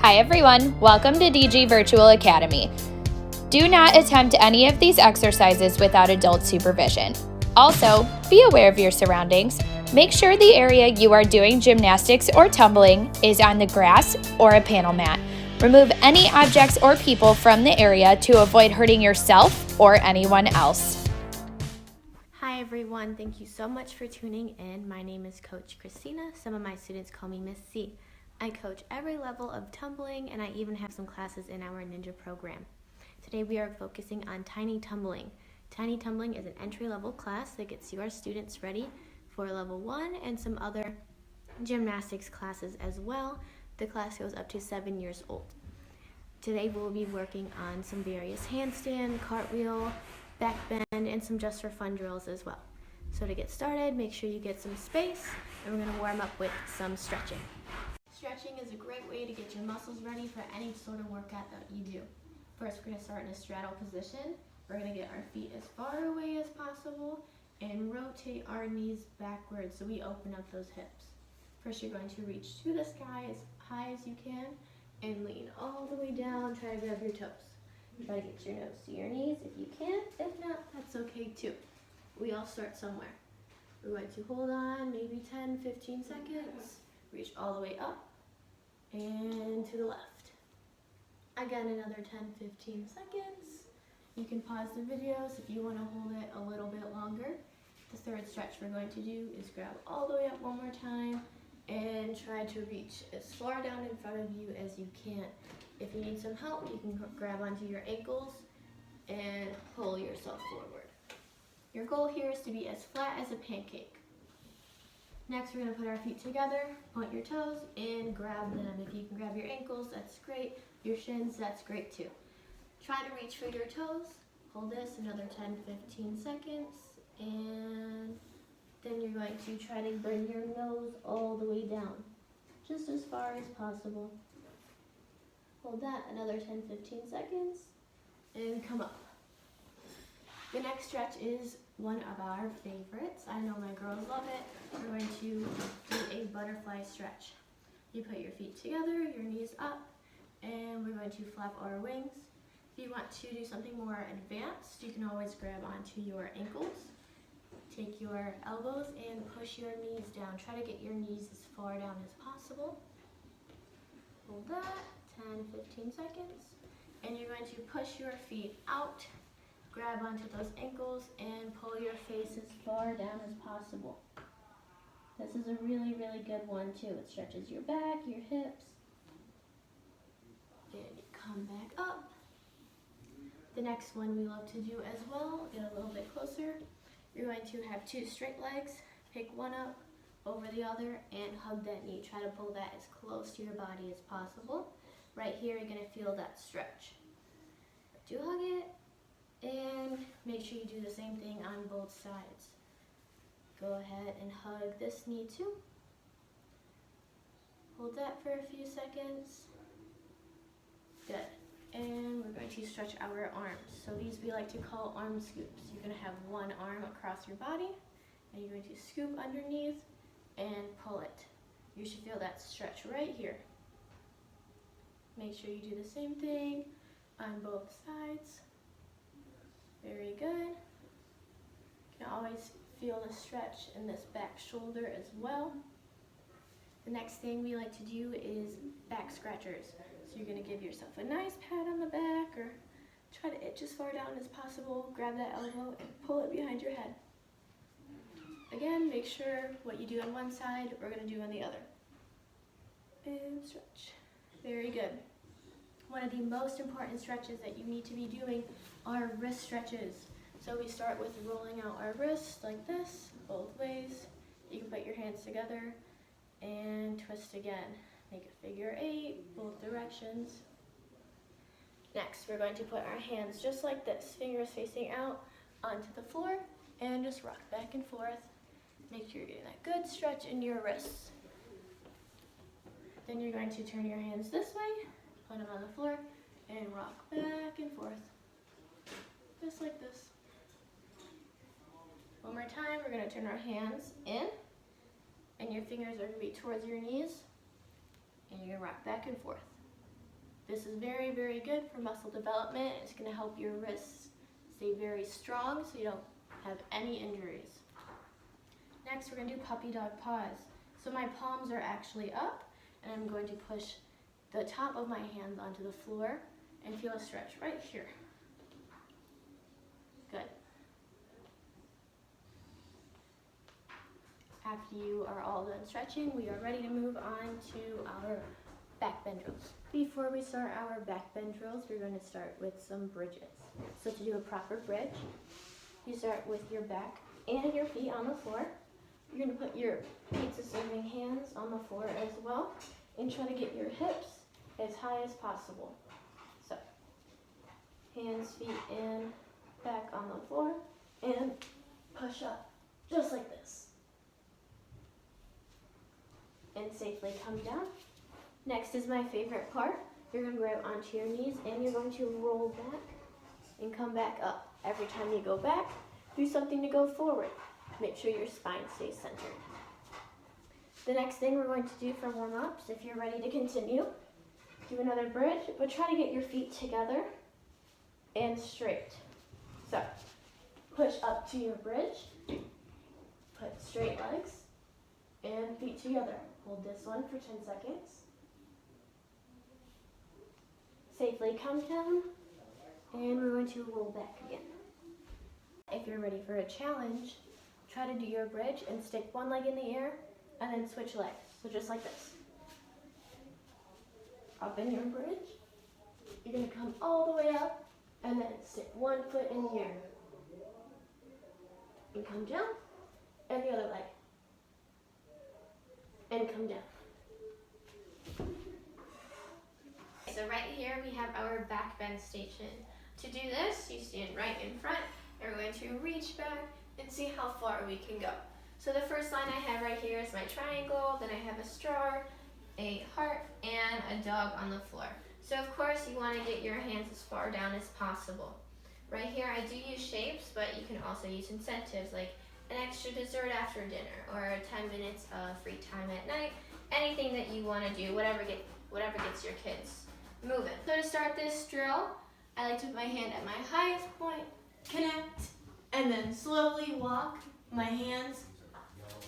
Hi everyone, welcome to DG Virtual Academy. Do not attempt any of these exercises without adult supervision. Also, be aware of your surroundings. Make sure the area you are doing gymnastics or tumbling is on the grass or a panel mat. Remove any objects or people from the area to avoid hurting yourself or anyone else. Hi everyone, thank you so much for tuning in. My name is Coach Christina. Some of my students call me Miss C. I coach every level of tumbling, and I even have some classes in our ninja program. Today we are focusing on Tiny Tumbling. Tiny Tumbling is an entry-level class that gets your students ready for level 1 and some other gymnastics classes as well. The class goes up to 7 years old. Today we'll be working on some various handstand, cartwheel, back bend, and some just for fun drills as well. So to get started, make sure you get some space, and we're going to warm up with some stretching. Stretching is a great way to get your muscles ready for any sort of workout that you do. First, we're going to start in a straddle position. We're going to get our feet as far away as possible and rotate our knees backwards so we open up those hips. First, you're going to reach to the sky as high as you can and lean all the way down. Try to grab your toes. Try to get your nose to your knees if you can. If not, that's okay too. We all start somewhere. We're going to hold on maybe 10-15 seconds. Reach all the way up and to the left. Again, another 10-15 seconds. You can pause the videos if you want to hold it a little bit longer. The third stretch we're going to do is grab all the way up one more time and try to reach as far down in front of you as you can. If you need some help, you can grab onto your ankles and pull yourself forward. Your goal here is to be as flat as a pancake. Next, we're going to put our feet together, point your toes, and grab them. If you can grab your ankles, that's great. Your shins, that's great too. Try to reach for your toes. Hold this another 10-15 seconds, and then you're going to try to bring your nose all the way down, just as far as possible. Hold that another 10-15 seconds, and come up. The next stretch is one of our favorites. I know my girls love it. We're going to do a butterfly stretch. You put your feet together, your knees up, and we're going to flap our wings. If you want to do something more advanced, you can always grab onto your ankles. Take your elbows and push your knees down. Try to get your knees as far down as possible. Hold that, 10-15 seconds. And you're going to push your feet out. Grab onto those ankles and pull your face as far down as possible. This is a really, really good one too. It stretches your back, your hips. And you come back up. The next one we love to do as well, get a little bit closer. You're going to have two straight legs. Pick one up over the other and hug that knee. Try to pull that as close to your body as possible. Right here, you're going to feel that stretch. Do hug it. And make sure you do the same thing on both sides. Go ahead and hug this knee too. Hold that for a few seconds. Good. And we're going to stretch our arms. So these we like to call arm scoops. You're going to have one arm across your body, and you're going to scoop underneath and pull it. You should feel that stretch right here. Make sure you do the same thing on both sides. Very good. You can always feel the stretch in this back shoulder as well. The next thing we like to do is back scratchers. So you're going to give yourself a nice pat on the back, or try to itch as far down as possible. Grab that elbow and pull it behind your head. Again, make sure what you do on one side, we're going to do on the other. And stretch. Very good. One of the most important stretches that you need to be doing are wrist stretches. So we start with rolling out our wrists like this, both ways. You can put your hands together and twist again. Make a figure 8, both directions. Next, we're going to put our hands just like this, fingers facing out onto the floor, and just rock back and forth. Make sure you're getting that good stretch in your wrists. Then you're going to turn your hands this way, put them on the floor, and rock back and forth. Just like this. One more time, we're going to turn our hands in, and your fingers are going to be towards your knees, and you're going to rock back and forth. This is very, very good for muscle development. It's going to help your wrists stay very strong so you don't have any injuries. Next, we're going to do puppy dog paws. So my palms are actually up, and I'm going to push the top of my hands onto the floor and feel a stretch right here. Good. After you are all done stretching, we are ready to move on to our back bend drills. Before we start our back bend drills, we're going to start with some bridges. So to do a proper bridge, you start with your back and your feet on the floor. You're going to put your pizza serving hands on the floor as well and try to get your hips as high as possible. So, hands, feet in, back on the floor, and push up just like this. And safely come down. Next is my favorite part. You're going to grab onto your knees and you're going to roll back and come back up. Every time you go back, do something to go forward. Make sure your spine stays centered. The next thing we're going to do for warm-ups, if you're ready to continue, do another bridge, but try to get your feet together and straight. So, push up to your bridge, put straight legs, and feet together. Hold this one for 10 seconds. Safely come down, and we're going to roll back again. If you're ready for a challenge, try to do your bridge and stick one leg in the air, and then switch legs. So just like this. Up in your bridge, you're going to come all the way up, and then stick one foot in the air. And come down, and the other leg. And come down. So right here we have our back bend station. To do this, you stand right in front, and we're going to reach back and see how far we can go. So the first line I have right here is my triangle, then I have a star, a heart, and a dog on the floor. So of course you want to get your hands as far down as possible. Right here I do use shapes, but you can also use incentives like an extra dessert after dinner or 10 minutes of free time at night. Anything that you want to do, whatever gets your kids moving. So to start this drill, I like to put my hand at my highest point, connect, and then slowly walk my hands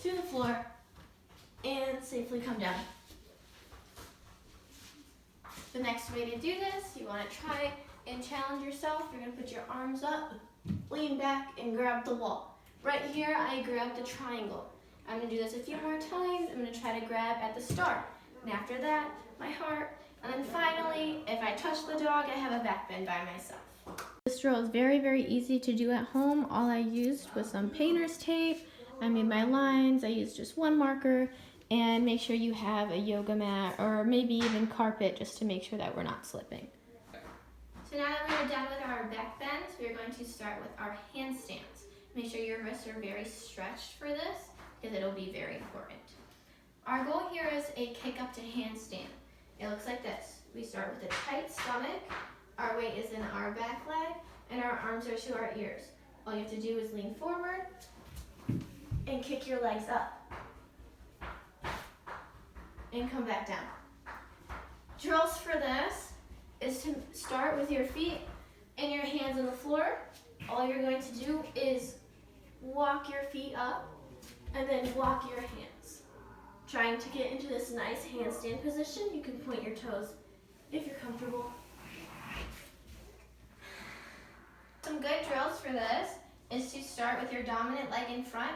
to the floor and safely come down. The next way to do this, you want to try and challenge yourself. You're going to put your arms up, lean back, and grab the wall. Right here, I grab the triangle. I'm going to do this a few more times. I'm going to try to grab at the start. And after that, my heart. And then finally, if I touch the dog, I have a back bend by myself. This drill is very, very easy to do at home. All I used was some painter's tape. I made my lines. I used just one marker. And make sure you have a yoga mat or maybe even carpet just to make sure that we're not slipping. So now that we're done with our back bends, we're going to start with our handstands. Make sure your wrists are very stretched for this because it'll be very important. Our goal here is a kick up to handstand. It looks like this. We start with a tight stomach, our weight is in our back leg, and our arms are to our ears. All you have to do is lean forward and kick your legs up. And come back down. Drills for this is to start with your feet and your hands on the floor. All you're going to do is walk your feet up and then walk your hands. Trying to get into this nice handstand position, you can point your toes if you're comfortable. Some good drills for this is to start with your dominant leg in front,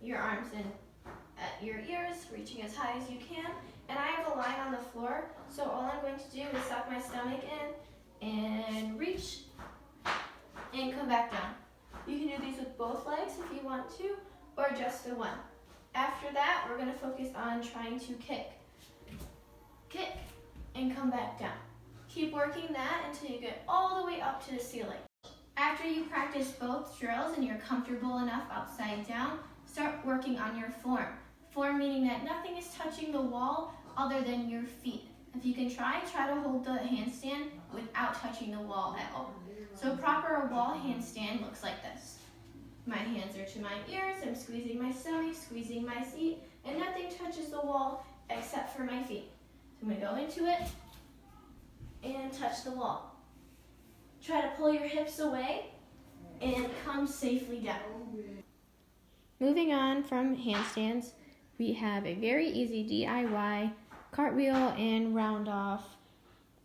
your arms in at your ears, reaching as high as you can. And I have a line on the floor, so all I'm going to do is suck my stomach in and reach and come back down. You can do these with both legs if you want to, or just the one. After that, we're going to focus on trying to kick. Kick and come back down. Keep working that until you get all the way up to the ceiling. After you practice both drills and you're comfortable enough upside down, start working on your form. Form meaning that nothing is touching the wall other than your feet. If you can try to hold the handstand without touching the wall at all. So a proper wall handstand looks like this. My hands are to my ears, I'm squeezing my stomach, squeezing my seat, and nothing touches the wall except for my feet. So I'm going to go into it and touch the wall. Try to pull your hips away and come safely down. Moving on from handstands, we have a very easy DIY cartwheel and round off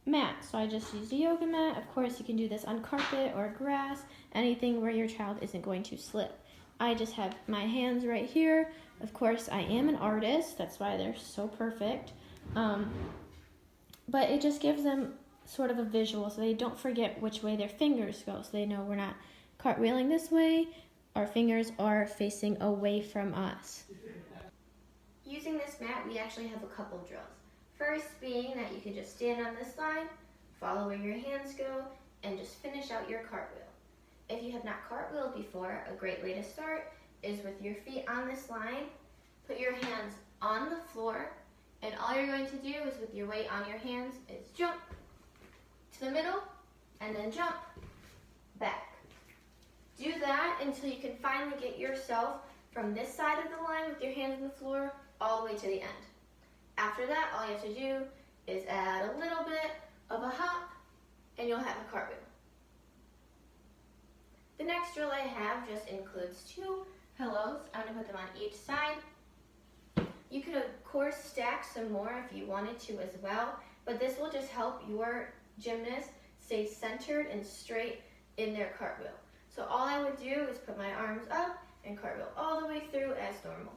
mat. So I just used a yoga mat. Of course, you can do this on carpet or grass, anything where your child isn't going to slip. I just have my hands right here. Of course, I am an artist. That's why they're so perfect. But it just gives them sort of a visual so they don't forget which way their fingers go. So they know we're not cartwheeling this way. Our fingers are facing away from us. Using this mat, we actually have a couple drills. First being that you can just stand on this line, follow where your hands go, and just finish out your cartwheel. If you have not cartwheeled before, a great way to start is with your feet on this line. Put your hands on the floor, and all you're going to do is with your weight on your hands is jump to the middle, and then jump back. Do that until you can finally get yourself from this side of the line with your hands on the floor all the way to the end. After that, all you have to do is add a little bit of a hop, and you'll have a cartwheel. The next drill I have just includes 2 pillows. I'm going to put them on each side. You could, of course, stack some more if you wanted to as well, but this will just help your gymnast stay centered and straight in their cartwheel. So all I would do is put my arms up and cartwheel all the way through as normal.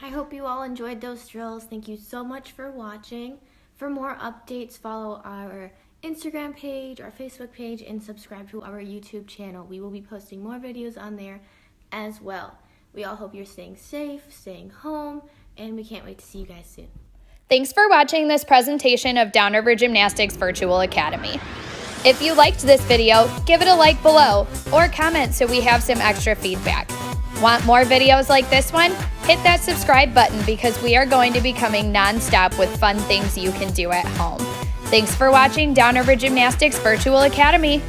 I hope you all enjoyed those drills. Thank you so much for watching. For more updates, follow our Instagram page, our Facebook page, and subscribe to our YouTube channel. We will be posting more videos on there as well. We all hope you're staying safe, staying home, and we can't wait to see you guys soon. Thanks for watching this presentation of Downriver Gymnastics Virtual Academy. If you liked this video, give it a like below or comment so we have some extra feedback. Want more videos like this one? Hit that subscribe button because we are going to be coming non-stop with fun things you can do at home. Thanks for watching Downriver Gymnastics Virtual Academy.